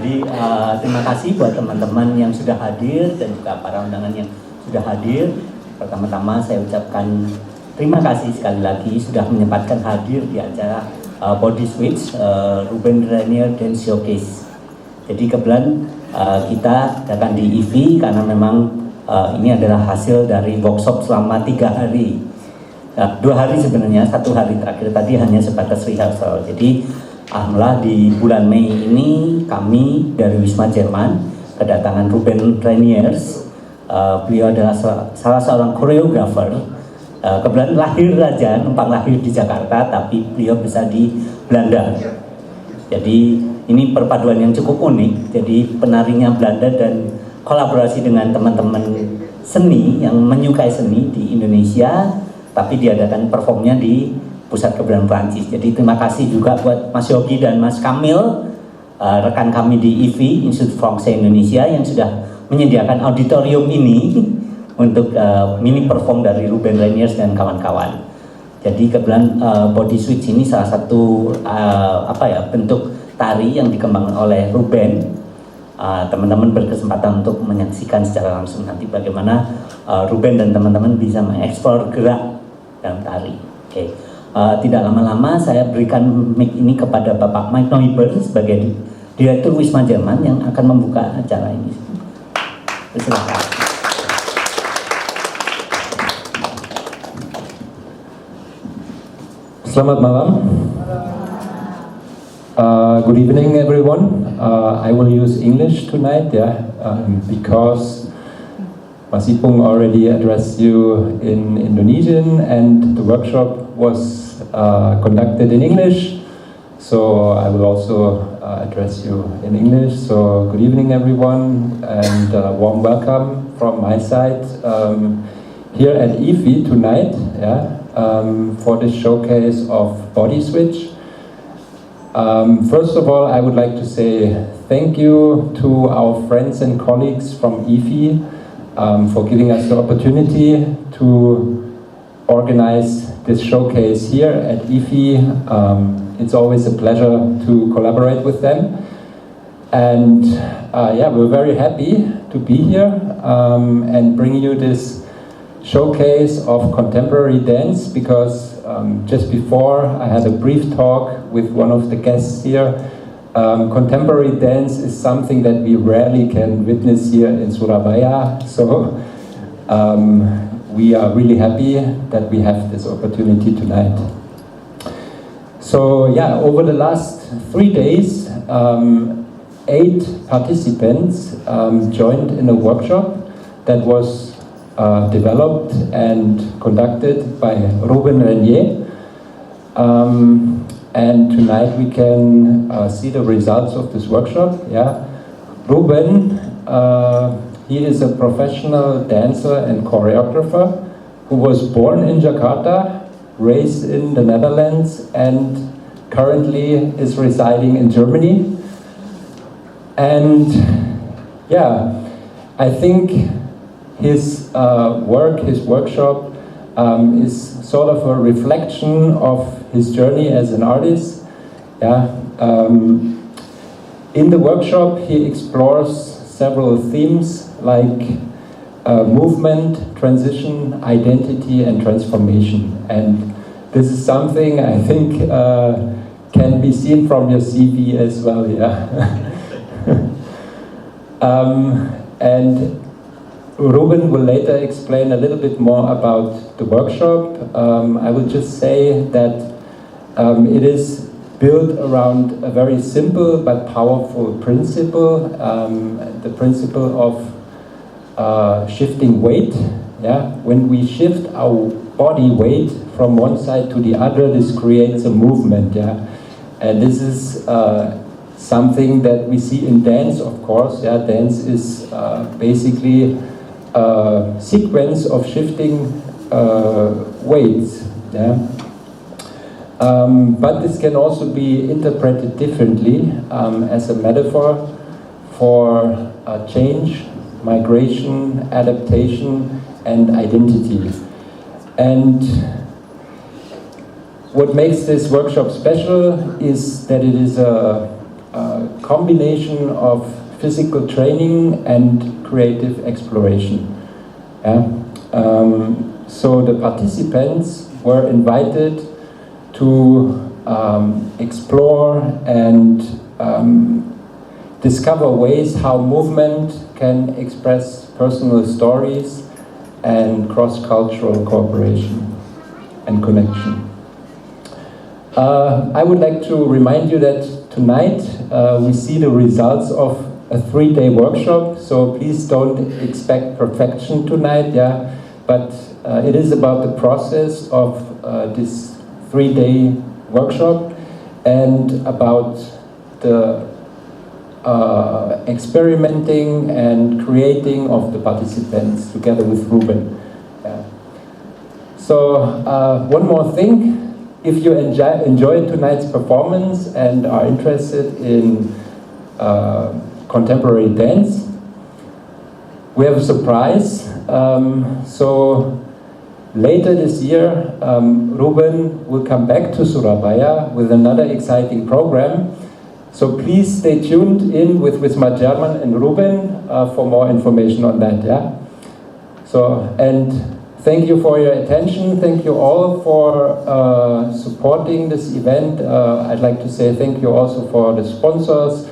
Jadi terima kasih buat teman-teman yang sudah hadir dan juga para undangan yang sudah hadir. Pertama-tama saya ucapkan terima kasih sekali lagi sudah menyempatkan hadir di acara BODYSWITCH Ruben Rainier Dance Showcase. Jadi kebetulan kita datang di IFI karena memang ini adalah hasil dari workshop selama 3 hari. 2 hari sebenarnya, 1 hari terakhir tadi hanya sebatas rehearsal. Jadi alhamdulillah di bulan Mei ini kami dari Wisma Jerman kedatangan Ruben Rainier. Beliau adalah salah seorang koreografer. Kebetulan lahir saja, numpang lahir di Jakarta, tapi beliau besar di Belanda. Jadi ini perpaduan yang cukup unik. Jadi penarinya Belanda dan kolaborasi dengan teman-teman seni yang menyukai seni di Indonesia, tapi diadakan performnya di Pusat Kebudayaan Prancis. Jadi terima kasih juga buat Mas Yogi dan Mas Kamil, rekan kami di IFI, Institut Français Indonesia, yang sudah menyediakan auditorium ini untuk mini perform dari Ruben Rainier dan kawan-kawan. Jadi kebetulan BODYSWITCH ini salah satu bentuk tari yang dikembangkan oleh Ruben. Teman-teman berkesempatan untuk menyaksikan secara langsung nanti bagaimana Ruben dan teman-teman bisa mengeksplor gerak dalam tari. Oke. Tidak lama-lama saya berikan mic ini kepada Bapak Mike Neuber sebagai Direktur Wisma Jerman yang akan membuka acara ini. Silakan. Selamat malam. Good evening, everyone. I will use English tonight, because Mas Ipung already addressed you in Indonesian, and the workshop was conducted in English, so I will also address you in English. So good evening, everyone, and warm welcome from my side here at IFI tonight, for this showcase of BODYSWITCH. First of all, I would like to say thank you to our friends and colleagues from IFI for giving us the opportunity to organize this showcase here at IFI. It's always a pleasure to collaborate with them, and we're very happy to be here and bring you this showcase of contemporary dance, because just before I had a brief talk with one of the guests here. Contemporary dance is something that we rarely can witness here in Surabaya, so we are really happy that we have this opportunity tonight. So over the last 3 days, 8 participants joined in a workshop that was developed and conducted by Ruben Rainier. And tonight we can see the results of this workshop. Ruben, he is a professional dancer and choreographer who was born in Jakarta, raised in the Netherlands, and currently is residing in Germany. And I think his workshop is sort of a reflection of his journey as an artist. In the workshop he explores several themes like movement, transition, identity and transformation. And this is something I think can be seen from your CV as well. And Ruben will later explain a little bit more about the workshop. I will just say that it is built around a very simple but powerful principle, the principle of shifting weight. When we shift our body weight from one side to the other, this creates a movement. And this is something that we see in dance, of course. Dance is basically sequence of shifting weights. But this can also be interpreted differently as a metaphor for change, migration, adaptation, and identity. And what makes this workshop special is that it is a combination of physical training and creative exploration. Yeah? So the participants were invited to explore and discover ways how movement can express personal stories and cross-cultural cooperation and connection. I would like to remind you that tonight we see the results of a 3-day workshop, so please don't expect perfection tonight, yeah? But it is about the process of this 3-day workshop and about the experimenting and creating of the participants together with Ruben. Yeah. So one more thing, if you enjoyed tonight's performance and are interested in contemporary dance, we have a surprise. So later this year, Ruben will come back to Surabaya with another exciting program. So please stay tuned in with Wismar German and Ruben for more information on that. Yeah. So, and thank you for your attention. Thank you all for supporting this event. I'd like to say thank you also for the sponsors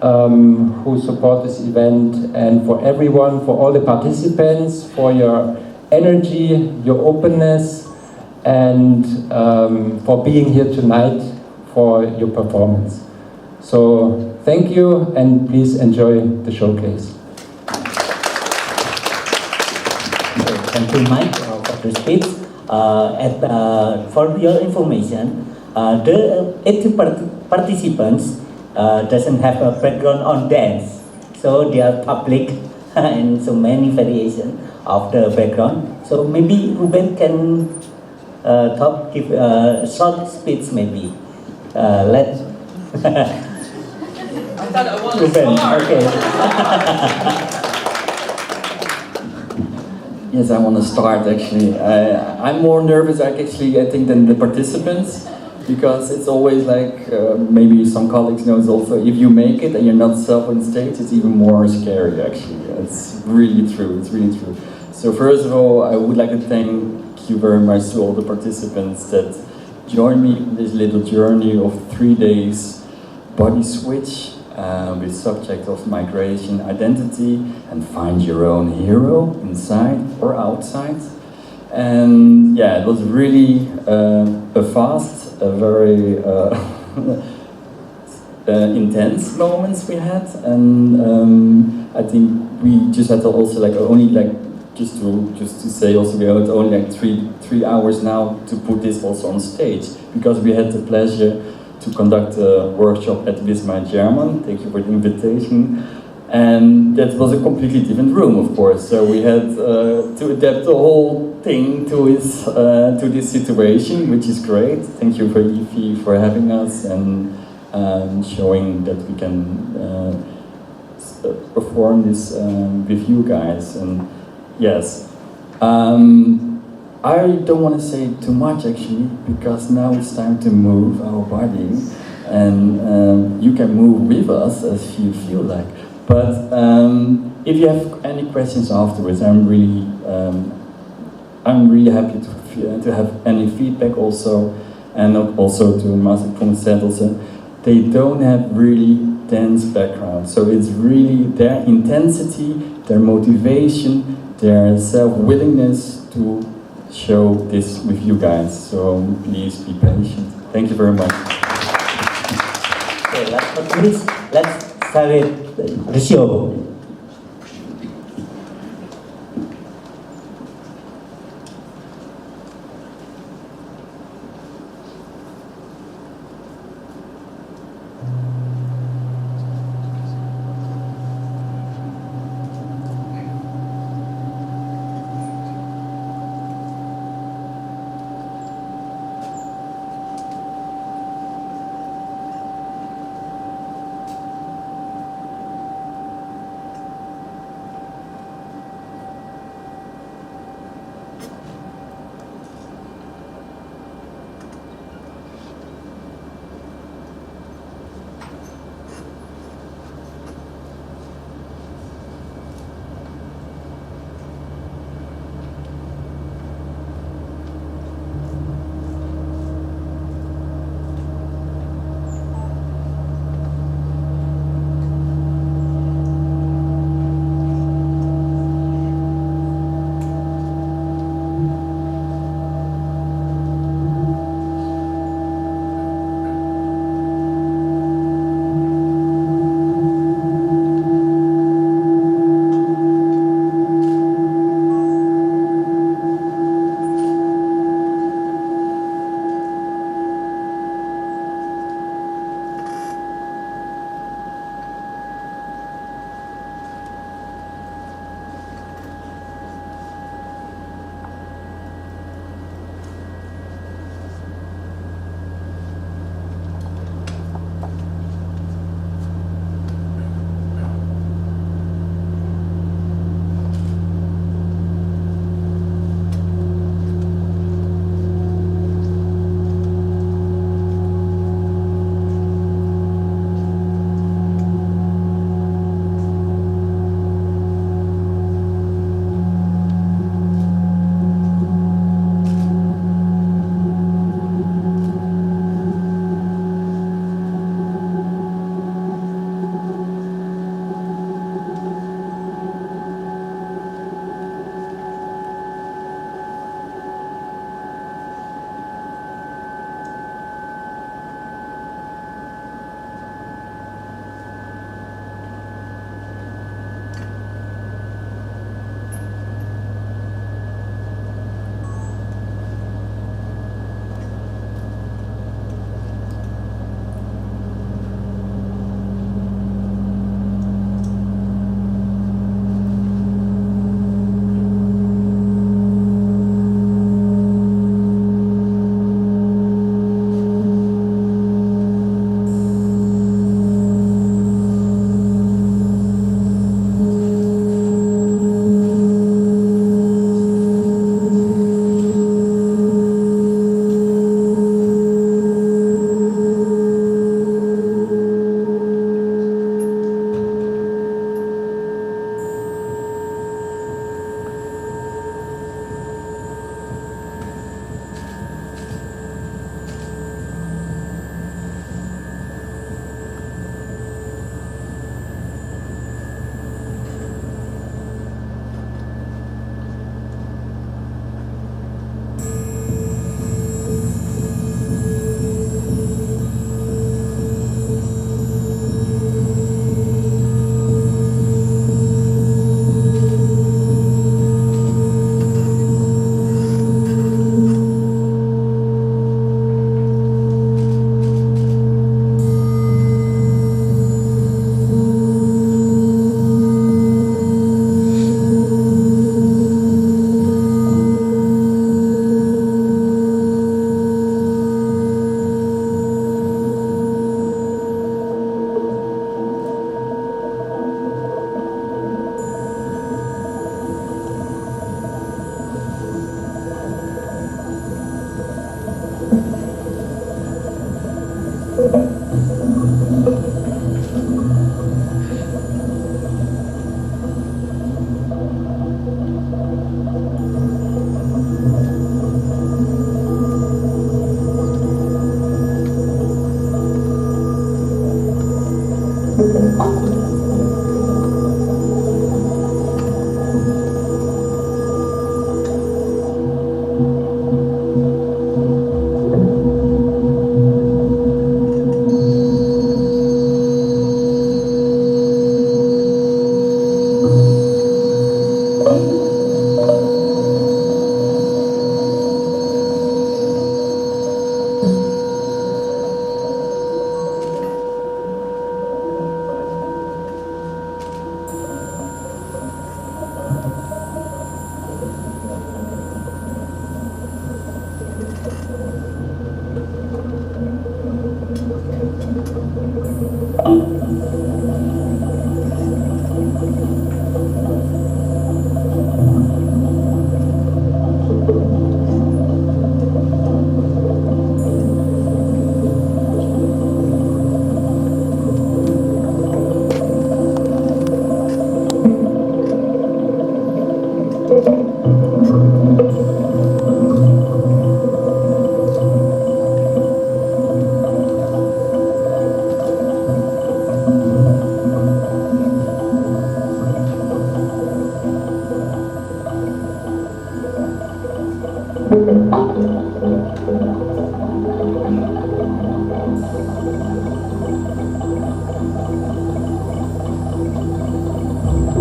who support this event, and for everyone, for all the participants, for your energy, your openness, and for being here tonight for your performance. So thank you, and please enjoy the showcase. Thank you, Mike, for the speech. For your information, the 80 participants doesn't have a background on dance, so they are public and so many variations of the background. So maybe Ruben can give a short speech, maybe. Let's. I thought I was Ruben, smart. okay. Yes, I want to start actually. I'm more nervous actually, I think, than the participants, because it's always like, maybe some colleagues know, it's also, if you make it and you're not self on stage, it's even more scary actually. It's really true, it's really true. So first of all, I would like to thank you very much to all the participants that joined me in this little journey of 3 days body switch, with subject of migration, identity, and find your own hero inside or outside. And yeah, it was really a fast, a very intense moments we had, and I think we just had to also just to say also, we had only like three hours now to put this also on stage, because we had the pleasure to conduct a workshop at Wismar German. Thank you for the invitation. And that was a completely different room, of course. So we had to adapt the whole thing to this situation, which is great. Thank you for IFI for having us and showing that we can perform this with you guys. And yes. I don't want to say too much actually, because now it's time to move our body, and you can move with us as you feel like. But if you have any questions afterwards, I'm really happy to have any feedback also, and also to Master Pung said also, they don't have really dance background, so it's really their intensity, their motivation, their self-willingness to show this with you guys, so please be patient. Thank you very much. Okay, last but not least, let's start the show.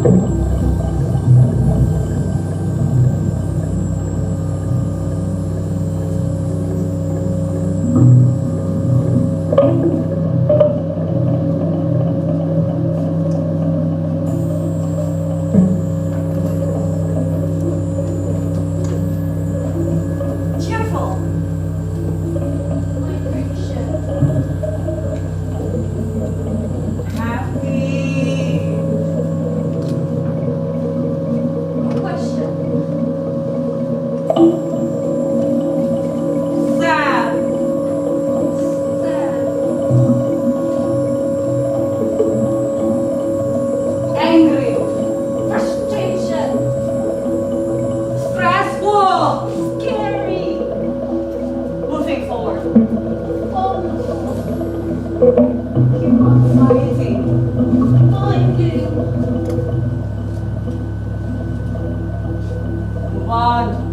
Cheerful. Happy. Sad. Angry. Stressful. Moving forward. Fighting. Move on.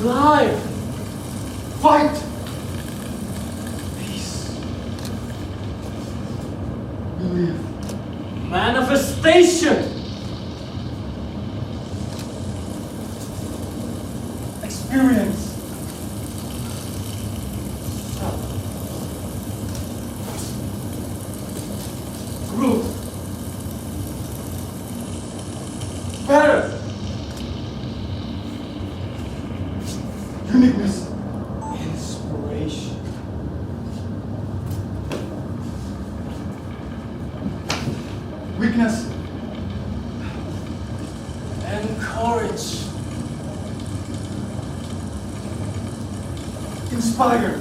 Live! Fight! Peace. Believe. Manifestation! Experience. Growth. Better. Uniqueness. Inspiration. Weakness. And courage. Inspire.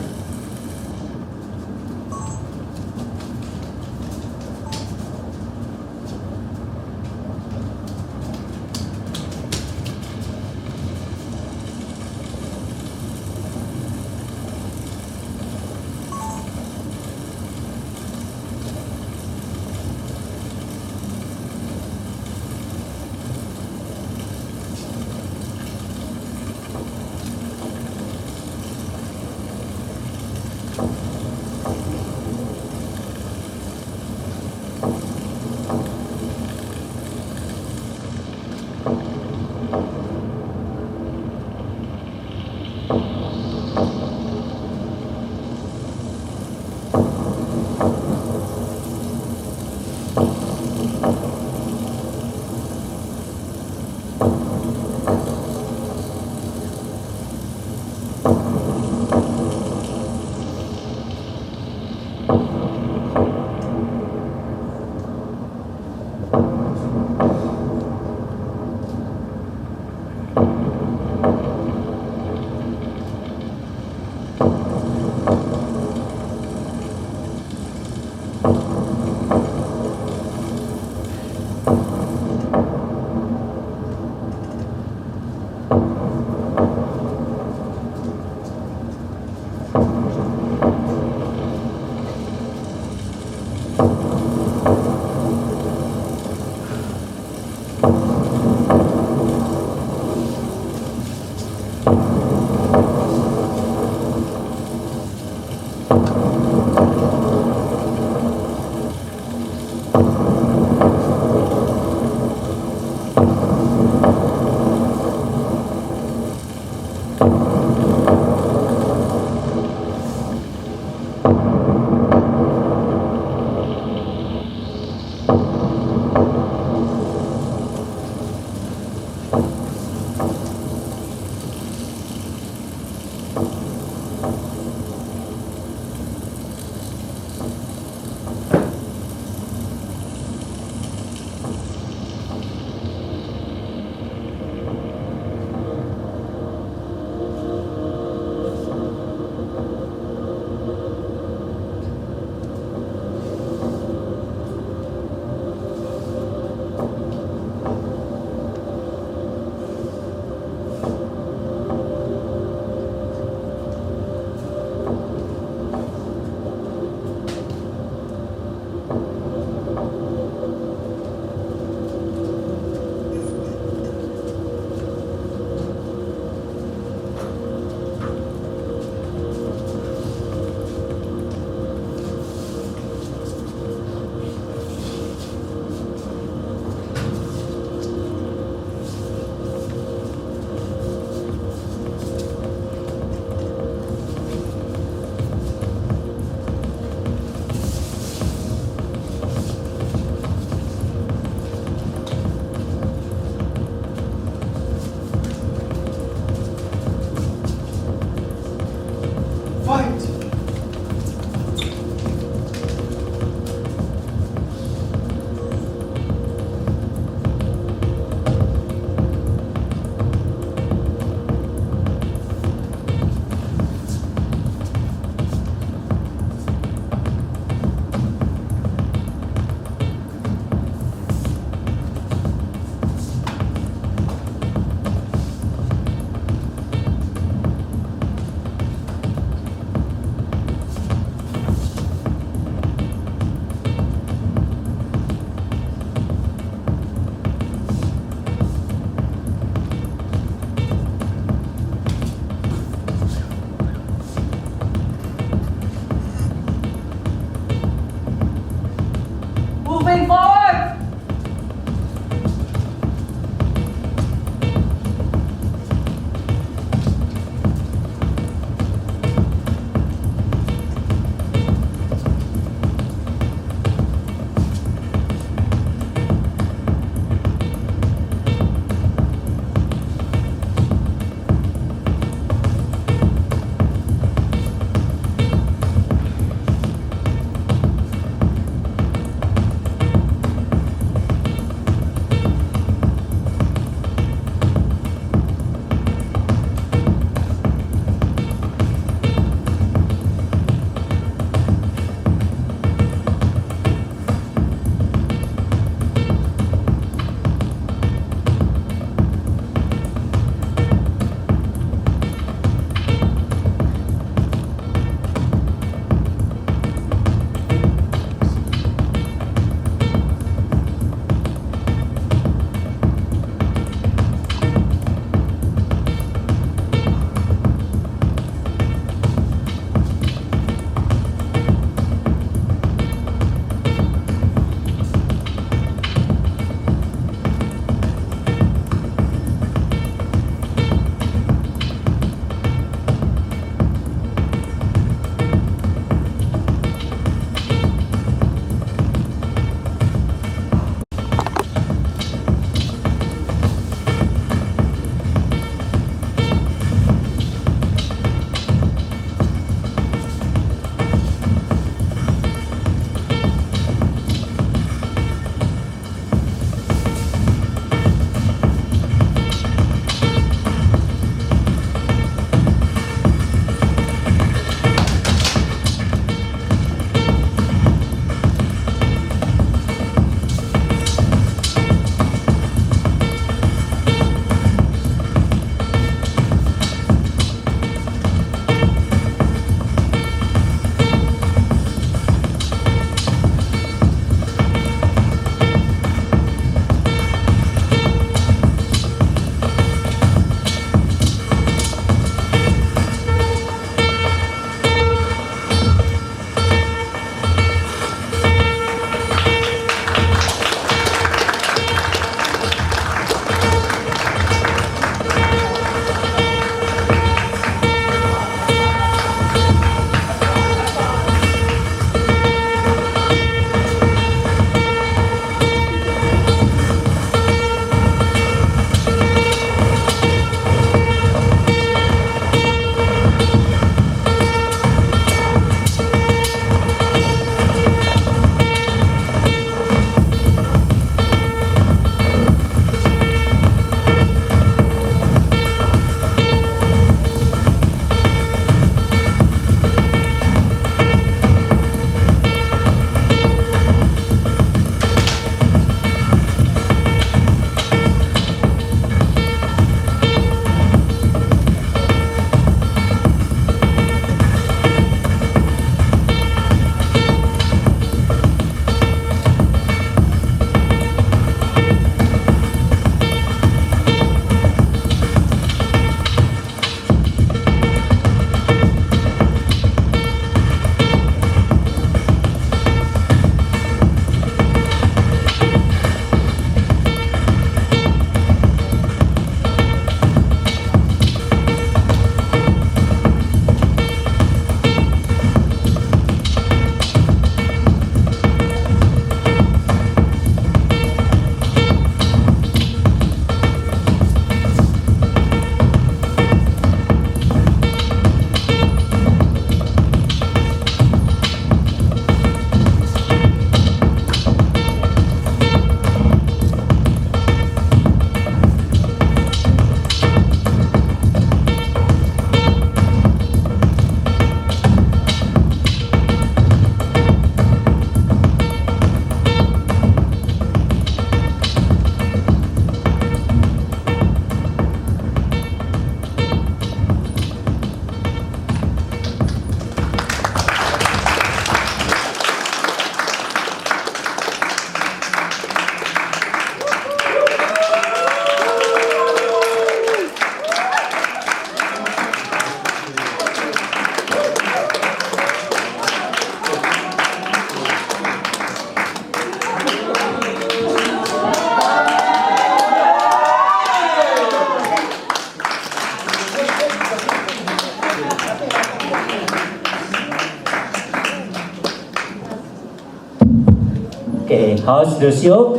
How's the show?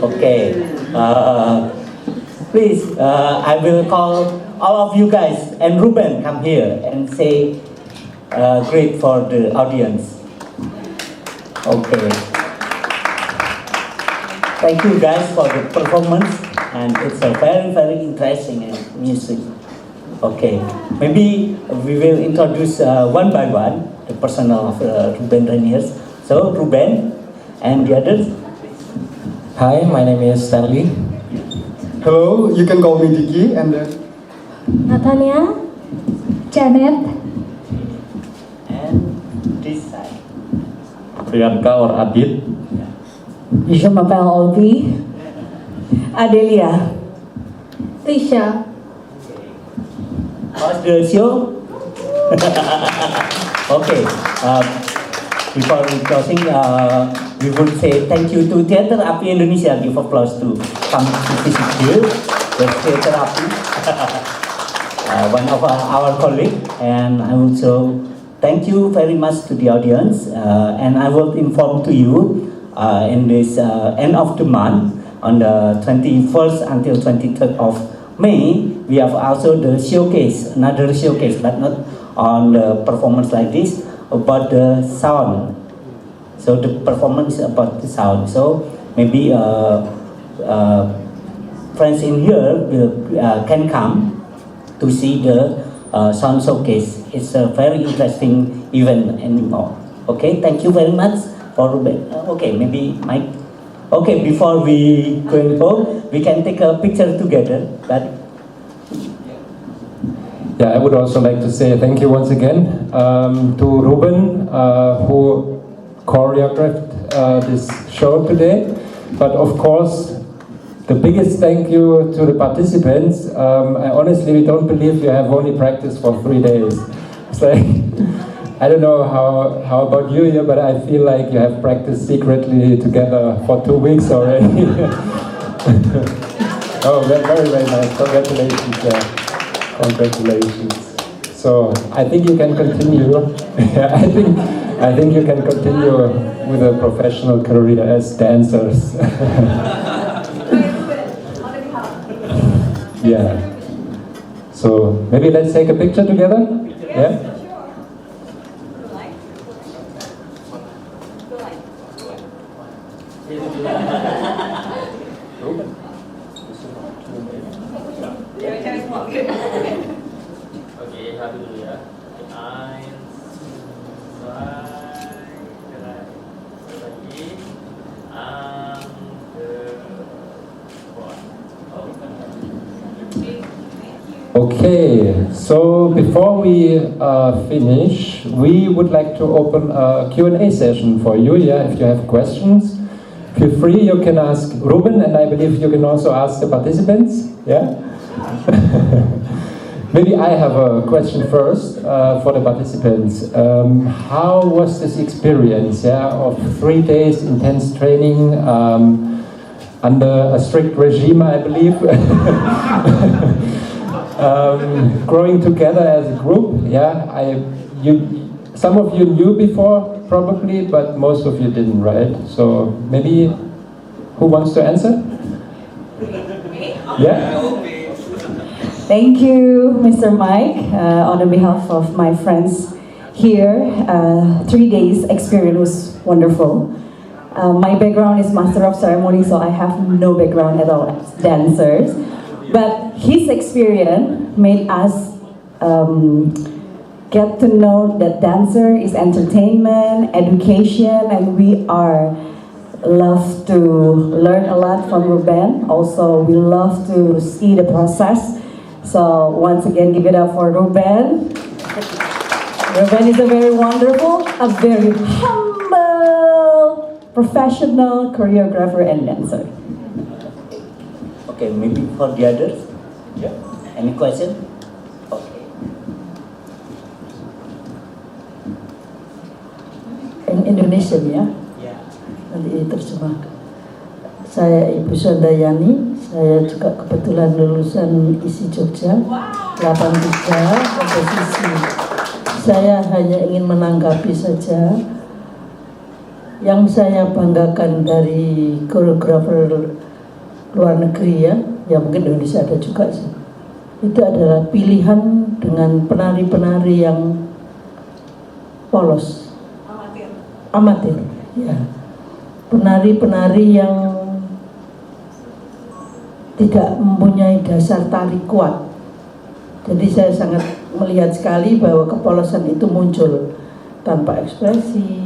Okay. Please, I will call all of you guys and Ruben come here and say great for the audience. Okay. Thank you guys for the performance, and it's a very interesting music. Okay, maybe we will introduce one by one the personnel of Ruben Reniers. So Ruben and the others. Hi, my name is Stanley. Hello, you can call me Diki, and Natalia, Janet, And this side. Priyanka or Adit. je m'appelle Olvi, Adelia, Tisha. How's the show? Okay. Before we closing, we would say thank you to Theater Api Indonesia. Give applause to come to visit here. The Theater Api, one of our colleagues, and I also thank you very much to the audience. And I will inform to you in this end of the month on the 21st until 23rd of May, we have also the showcase, another showcase, but not on the performance like this, about the sound. So the performance about the sound. So maybe friends in here will, can come to see the sound showcase. It's a very interesting event anymore. Okay, thank you very much for Ruben. Okay, maybe Mike. Okay, before we going home, we can take a picture together. But Yeah, I would also like to say thank you once again to Ruben, who choreographed this show today. But of course, the biggest thank you to the participants. I honestly don't believe you have only practiced for 3 days. It's like, I don't know how about you here, but I feel like you have practiced secretly together for 2 weeks already. Oh, very nice. Congratulations. Yeah. Congratulations. So I think you can continue. I think you can continue with a professional career as dancers. Yeah. So maybe let's take a picture together. Yeah. Oke, satu dulu ya. Eins, zwei, drei. Terus lagi. Okay, so before we finish, we would like to open a Q&A session for you. Yeah, if you have questions, feel free. You can ask Ruben, and I believe you can also ask the participants. Yeah. Maybe I have a question first for the participants. How was this experience? Yeah, of 3 days intense training under a strict regime, I believe. Growing together as a group, yeah. Some of you knew before, probably, but most of you didn't, right? So maybe, who wants to answer? Yeah. Thank you, Mr. Mike. On behalf of my friends here, 3 days experience was wonderful. My background is Master of Ceremony, so I have no background at all as dancers. But his experience made us get to know that dancer is entertainment, education, and we are love to learn a lot from Ruben. Also, we love to see the process. So once again, give it up for Ruben. Ruben is a very wonderful, a very humble, professional choreographer and dancer. okay, maybe for the others. Yeah. Any question? Okay. In Indonesian ya, Yeah. nanti diterjemahkan. Saya Ibu Sondayani, saya juga kebetulan lulusan ISI Jogja 83 komposisi. Saya hanya ingin menanggapi saja yang saya banggakan dari koreografer luar negeri ya mungkin Indonesia ada juga sih. Itu adalah pilihan dengan penari-penari yang polos, amatir, ya. Penari-penari yang tidak mempunyai dasar tari kuat. Jadi saya sangat melihat sekali bahwa kepolosan itu muncul tanpa ekspresi,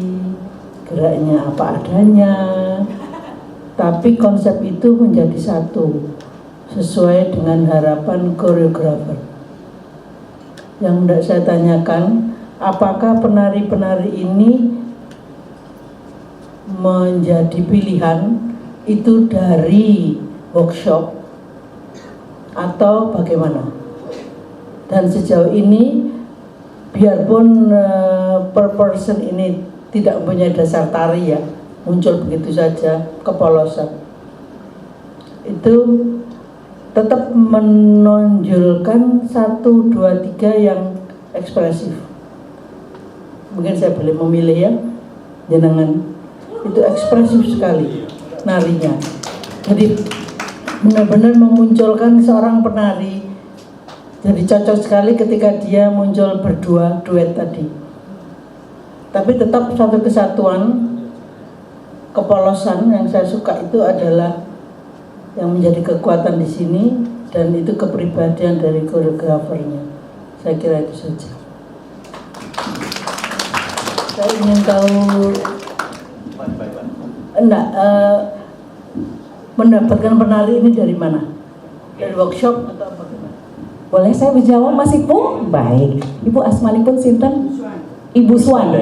geraknya apa adanya, tapi konsep itu menjadi satu sesuai dengan harapan koreografer. Yang tidak saya tanyakan, apakah penari-penari ini menjadi pilihan itu dari workshop atau bagaimana? Dan sejauh ini biarpun per person ini tidak mempunyai dasar tari ya, muncul begitu saja kepolosan, itu tetap menonjolkan 1, 2, 3 yang ekspresif. Mungkin saya boleh memilih ya, jenengan itu ekspresif sekali narinya. Jadi benar-benar memunculkan seorang penari. Jadi cocok sekali ketika dia muncul berdua, duet tadi. Tapi tetap satu kesatuan, kepolosan yang saya suka itu adalah yang menjadi kekuatan di sini, dan itu kepribadian dari koreografernya. Saya kira itu saja. Saya ingin tahu, mendapatkan penari ini dari mana? Dari workshop atau bagaimana? Boleh saya menjawab Mas Ipung? Baik. Ibu asmanipun sinten? Ibu Swan.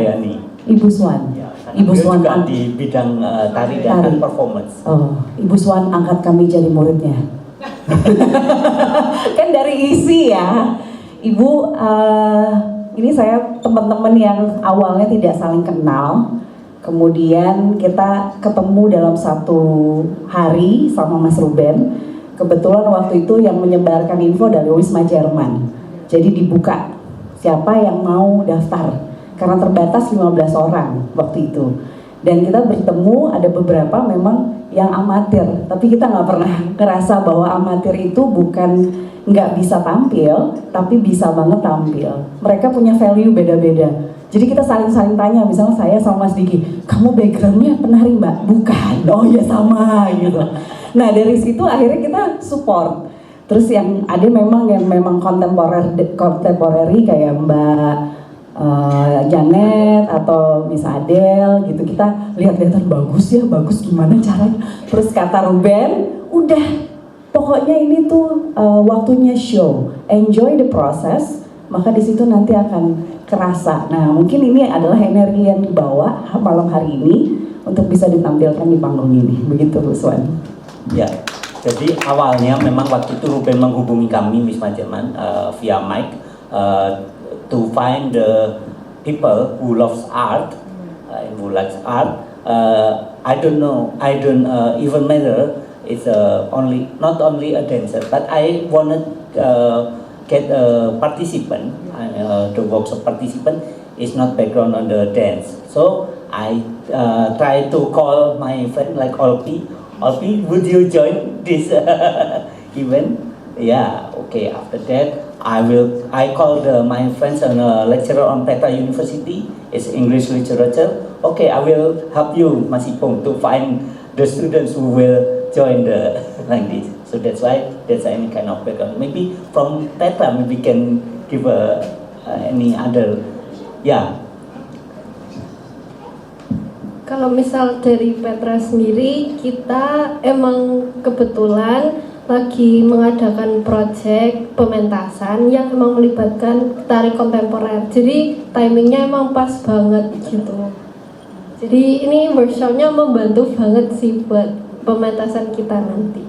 Ibu Swan. Ya, Ibu Swan juga di bidang tari dan performance. Oh, Ibu Swan angkat kami jadi muridnya. Kan dari isi ya. Ibu, ini saya teman-teman yang awalnya tidak saling kenal. Kemudian kita ketemu dalam satu hari sama Mas Ruben. Kebetulan waktu itu yang menyebarkan info dari Wisma Jerman. Jadi dibuka siapa yang mau daftar. Karena terbatas 15 orang waktu itu. Dan kita bertemu ada beberapa memang yang amatir. Tapi kita nggak pernah ngerasa bahwa amatir itu bukan nggak bisa tampil, tapi bisa banget tampil. Mereka punya value beda-beda. Jadi kita saling-saling tanya, misalnya saya sama Mas Diki, kamu backgroundnya penari Mbak? Bukan, oh ya sama gitu. Nah dari situ akhirnya kita support. Terus yang ada memang yang memang kontemporary kayak Mbak Janet atau Miss Adele gitu, kita lihat-lihatan bagus ya, bagus gimana caranya. Terus kata Ruben, udah pokoknya ini tuh waktunya show, enjoy the process, maka di situ nanti akan kerasa. Nah mungkin ini adalah energi yang dibawa malam hari ini untuk bisa ditampilkan di panggung ini, begitu Bu Swan. Ya, jadi awalnya memang waktu itu Ruben menghubungi kami Wisma Jerman via Mike to find the people who loves art, who likes art. I don't know, I don't even matter. It's not only a dancer, but I wanted get a participant. The workshop participant is not background on the dance, so I try to call my friend like Olpi. Olpi, would you join this event? Yeah, okay. After that, I called my friends and lecturer on Petra University. It's English literature. Okay, I will help you, Mas Ipung, to find the students who will join the like this. So that's why that's any kind of background. Maybe from Petra, maybe can give any other, yeah. Kalau misal dari Petra sendiri, kita emang kebetulan lagi mengadakan proyek pementasan yang emang melibatkan tari kontemporer. Jadi timingnya emang pas banget gitu. Jadi ini workshopnya membantu banget sih buat pementasan kita nanti.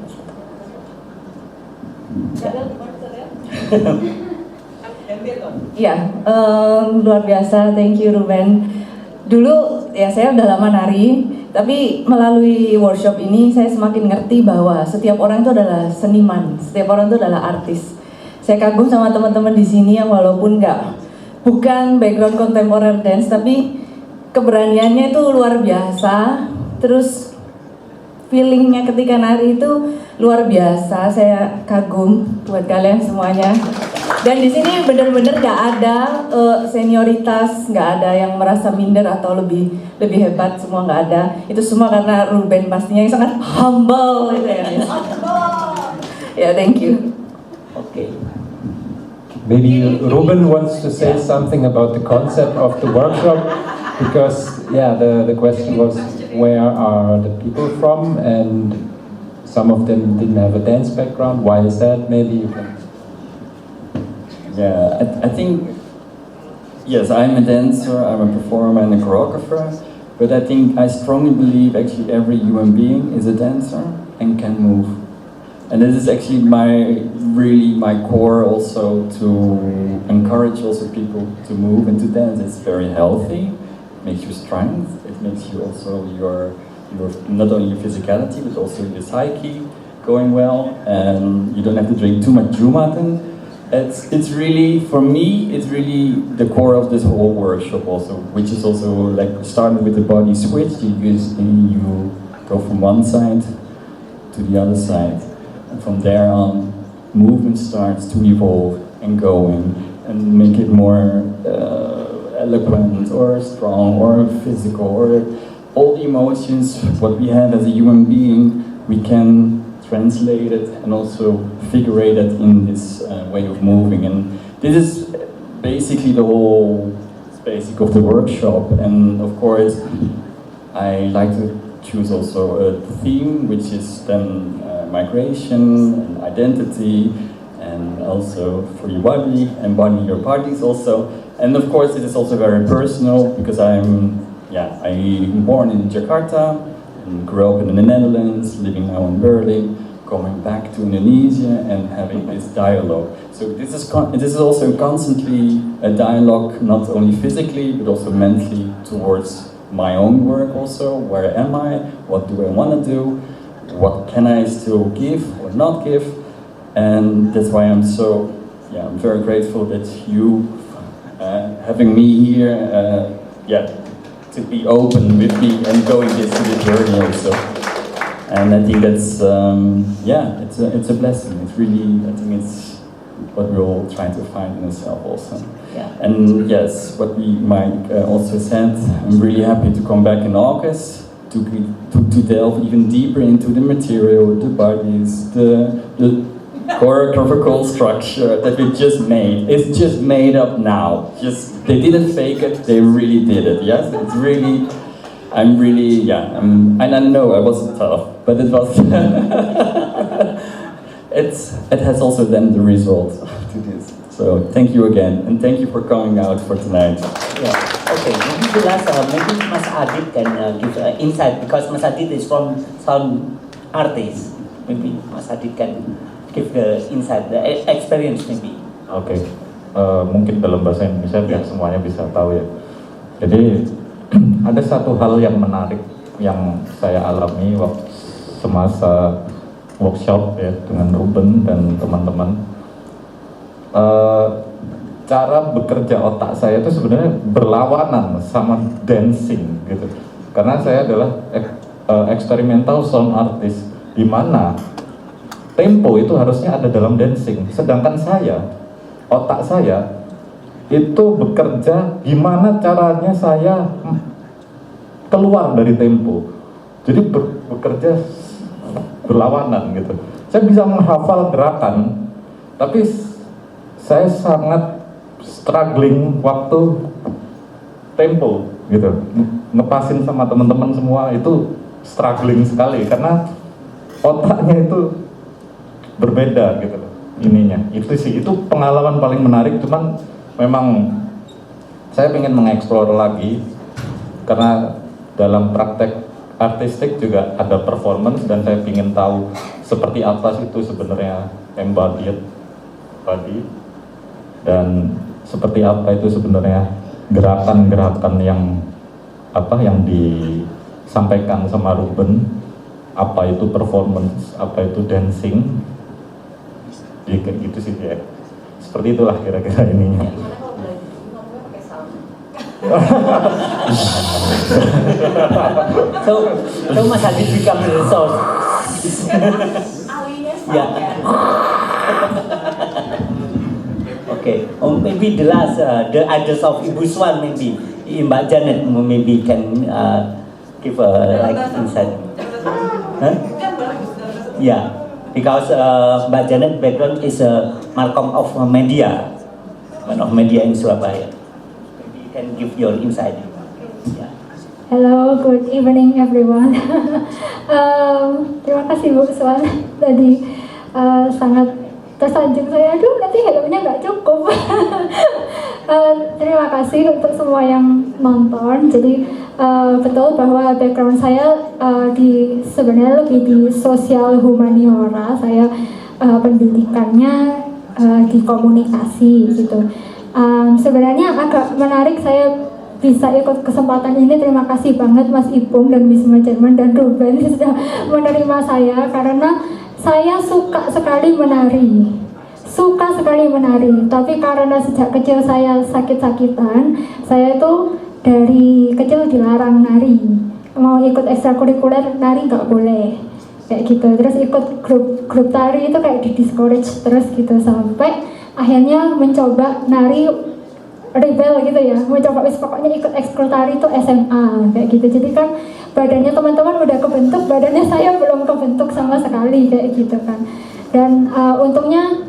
Ya, luar biasa, thank you Ruben. Dulu ya saya udah lama nari, tapi melalui workshop ini saya semakin ngerti bahwa setiap orang itu adalah seniman, setiap orang itu adalah artis. Saya kagum sama teman-teman di sini yang walaupun bukan background kontemporer dance, tapi keberaniannya itu luar biasa. Terus feelingnya ketika nari itu luar biasa. Saya kagum buat kalian semuanya. Dan di sini benar-benar nggak ada senioritas, nggak ada yang merasa minder atau lebih hebat, semua nggak ada. Itu semua karena Ruben pastinya yang sangat humble gitu ya. Ya, thank you. Okay. Maybe Ruben wants to say something about the concept of the workshop, because the question was where are the people from, and some of them didn't have a dance background. Why is that? Maybe you can. Yeah, I think, yes, I'm a dancer, I'm a performer and a choreographer, but I think I strongly believe actually every human being is a dancer and can move. And this is actually my core also, to encourage also people to move and to dance. It's very healthy, it makes you strength, it makes you also your not only your physicality but also your psyche going well, and you don't have to drink too much Jumaten. It's really, for me, it's really the core of this whole workshop also, which is also like starting with the body switch. You go from one side to the other side, and from there on, movement starts to evolve and going and make it more eloquent or strong or physical, or all the emotions what we have as a human being, we can translate it and also figure it in this way of moving. And this is basically the whole basic of the workshop. And of course, I like to choose also a theme, which is then migration and identity, and also for your body, embody your bodies also. And of course, it is also very personal, because I'm born in Jakarta and grew up in the Netherlands, living now in Berlin, coming back to Indonesia and having this dialogue. So this is also constantly a dialogue, not only physically but also mentally, towards my own work also. Where am I? What do I want to do? What can I still give or not give? And that's why I'm very grateful that you having me here, to be open with me and going to this journey also. And I think that's it's a blessing. It's really, I think it's what we're all trying to find in ourselves also. Yeah. And yes, what Mike also said, I'm really happy to come back in August to delve even deeper into the material, the bodies, the choreographical structure that we just made. It's just made up now. They didn't fake it, they really did it. Yes, it's really, and I know I was tough, but it was, it has also then the result to this. So thank you again, and thank you for coming out for tonight. Yeah. Okay, maybe the last, maybe Mas Adit can give insight, because Mas Adit is from sound artist. Maybe Mas Adit can give the insight, the experience maybe. Oke, mungkin dalam bahasa Indonesia biar semuanya bisa tahu ya. Jadi ada satu hal yang menarik yang saya alami waktu semasa workshop ya dengan Ruben dan teman-teman. Cara bekerja otak saya itu sebenarnya berlawanan sama dancing gitu. Karena saya adalah experimental sound artist, di mana tempo itu harusnya ada dalam dancing. Sedangkan otak saya itu bekerja gimana caranya saya keluar dari tempo. Jadi bekerja berlawanan gitu. Saya bisa menghafal gerakan, tapi saya sangat struggling waktu tempo gitu. Ngepasin sama teman-teman semua itu struggling sekali karena otaknya itu berbeda gitu ininya. Itu pengalaman paling menarik, cuman memang saya pengen mengeksplor lagi karena dalam praktek artistik juga ada performance dan saya ingin tahu seperti apa itu sebenarnya embodied body dan seperti apa itu sebenarnya gerakan-gerakan yang disampaikan sama Ruben, apa itu performance, apa itu dancing, jadi kayak gitu sih ya. Seperti itulah kira-kira ininya. so Mas Adit become the resource. Yeah. Okay. Maybe the last, the others of Ibu Swan, maybe Mbak Janet maybe can give a like insight. Huh? Yeah, because Mbak Janet background is a Markom of media, one of media in Surabaya. Maybe you can give your insight. Yeah. Hello, good evening everyone. Terima kasih Bu Swan tadi sangat tersanjung saya. Aduh, nanti helmnya nggak cukup. Terima kasih untuk semua yang nonton. Jadi betul bahwa background saya sebenarnya lebih di sosial humaniora. Saya pendidikannya di komunikasi gitu. Sebenarnya agak menarik saya bisa ikut kesempatan ini. Terima kasih banget Mas Ipung dan Miss Jerman dan Ruben sudah menerima saya karena saya suka sekali menari. Tapi karena sejak kecil saya sakit-sakitan, saya tuh dari kecil dilarang nari. Mau ikut ekstrakurikuler nari nggak boleh kayak gitu. Terus ikut grup tari itu kayak di discourage terus gitu sampai akhirnya mencoba nari rebel gitu ya, mencoba pokoknya ikut ekskul tari itu SMA kayak gitu. Jadi kan badannya teman-teman udah kebentuk, badannya saya belum kebentuk sama sekali kayak gitu kan. Dan untungnya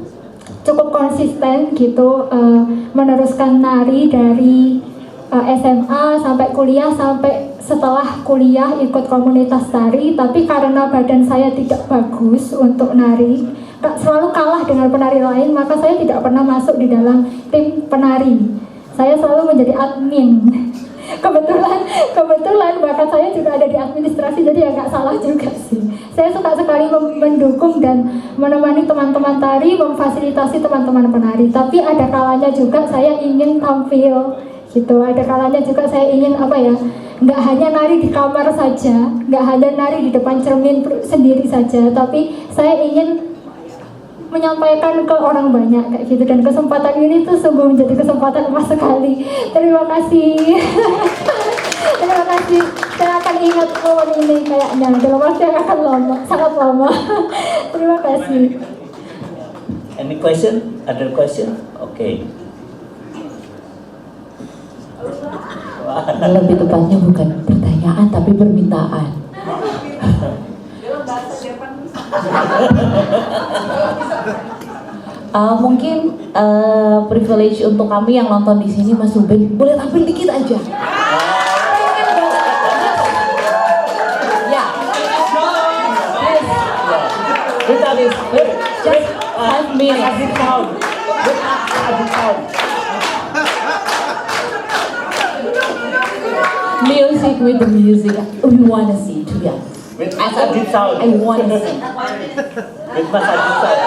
cukup konsisten gitu meneruskan nari dari SMA sampai kuliah, sampai setelah kuliah ikut komunitas tari. Tapi karena badan saya tidak bagus untuk nari, selalu kalah dengan penari lain, maka saya tidak pernah masuk di dalam tim penari. Saya selalu menjadi admin. Kebetulan bakat saya juga ada di administrasi, jadi agak salah juga sih. Saya suka sekali mendukung dan menemani teman-teman tari, memfasilitasi teman-teman penari. Tapi ada kalanya juga saya ingin tampil gitu. Ada kalanya juga saya ingin nggak hanya nari di kamar saja, nggak hanya nari di depan cermin sendiri saja, tapi saya ingin menyampaikan ke orang banyak kayak gitu. Dan kesempatan ini tuh sungguh menjadi kesempatan emas sekali. Terima kasih. Terima kasih. Saya akan ingat momen ini kayaknya dalam waktu yang akan lama, sangat lama. Terima kasih. Any question? Other question? Okay. Lebih tepatnya bukan pertanyaan tapi permintaan. Mungkin privilege untuk kami yang nonton di sini, Mas Ruben boleh tampil dikit aja. Ya, just 5 minutes. Music with the music, we wanna see too, yeah. With Mas Adit sound. I wanna see. With Mas Adit sound.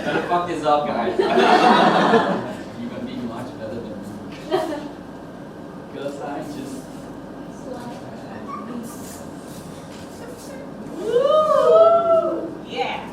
Gotta fuck this up, guys. You can be much better than me. Girl side, just. Yeah.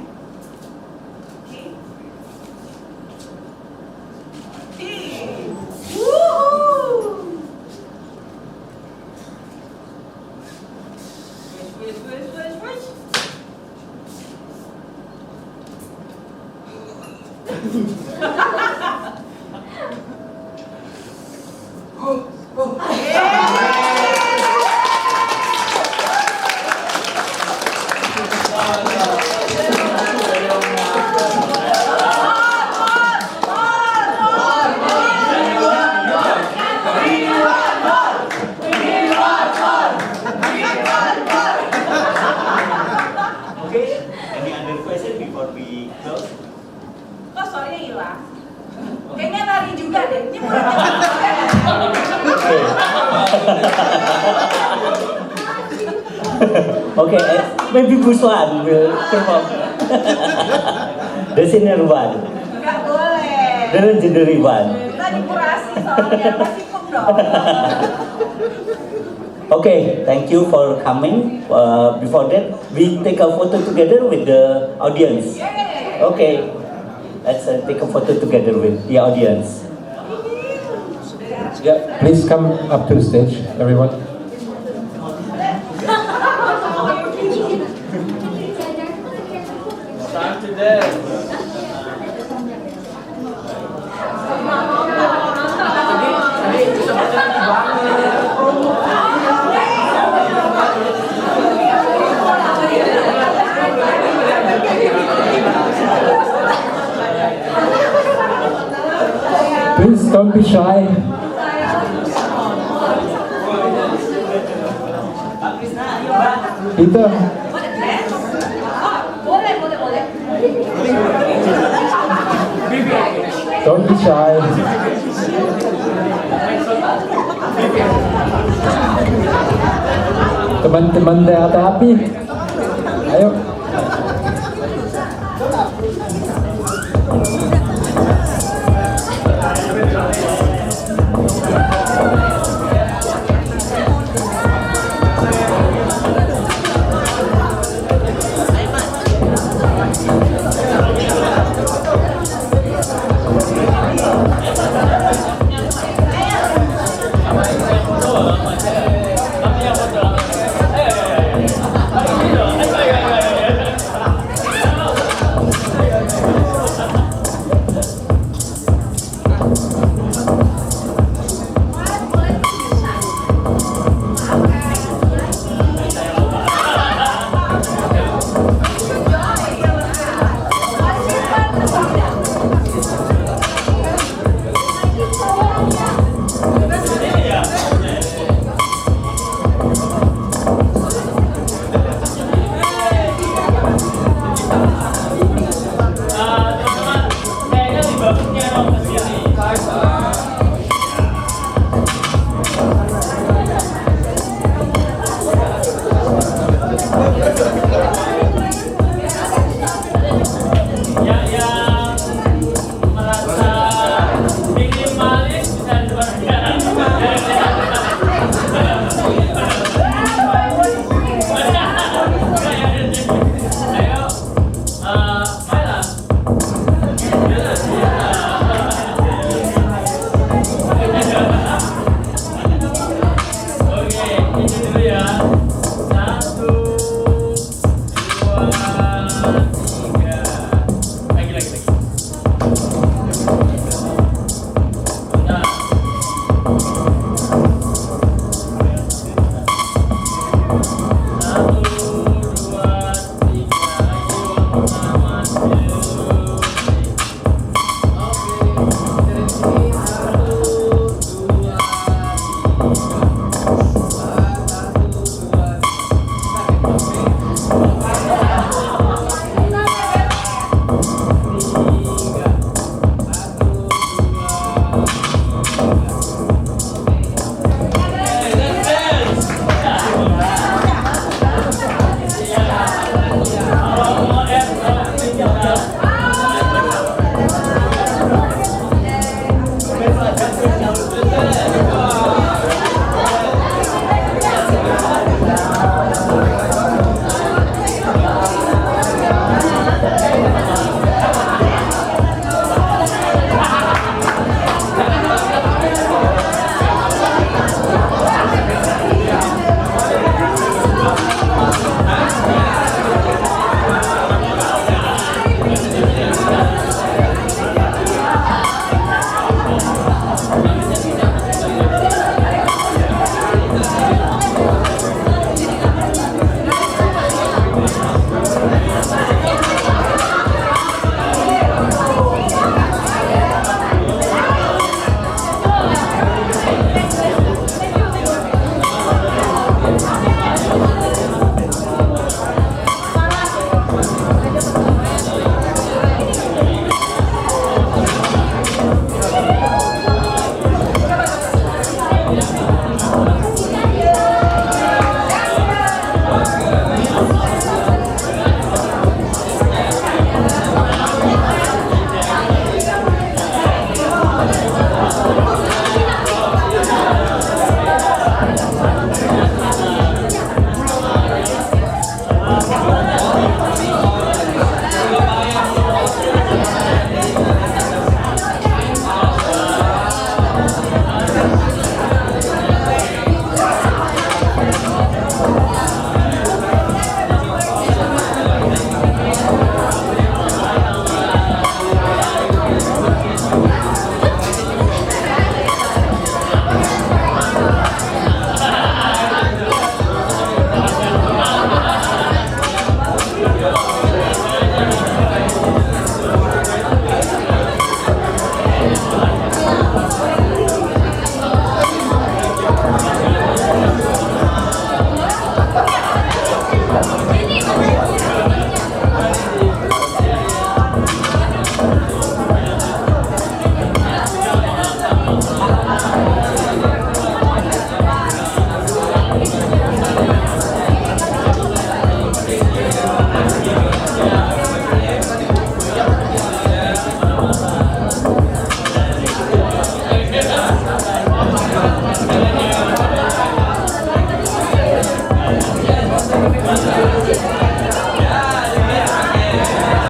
Okay. Any other question before we close? Kok soalnya hilang? Kayaknya lari juga deh. Ini Okay, maybe Buswan will perform. The senior one. Nggak boleh. The legendary one. Kita dikurasi soalnya, masih pun dong. Okay, thank you for coming. Before that, we take a photo together with the audience. Okay, let's take a photo together with the audience. Yeah, please come up to the stage, everyone. Time to dance. Please don't be shy. Peter, don't be shy. Teman-teman teater api, ayo.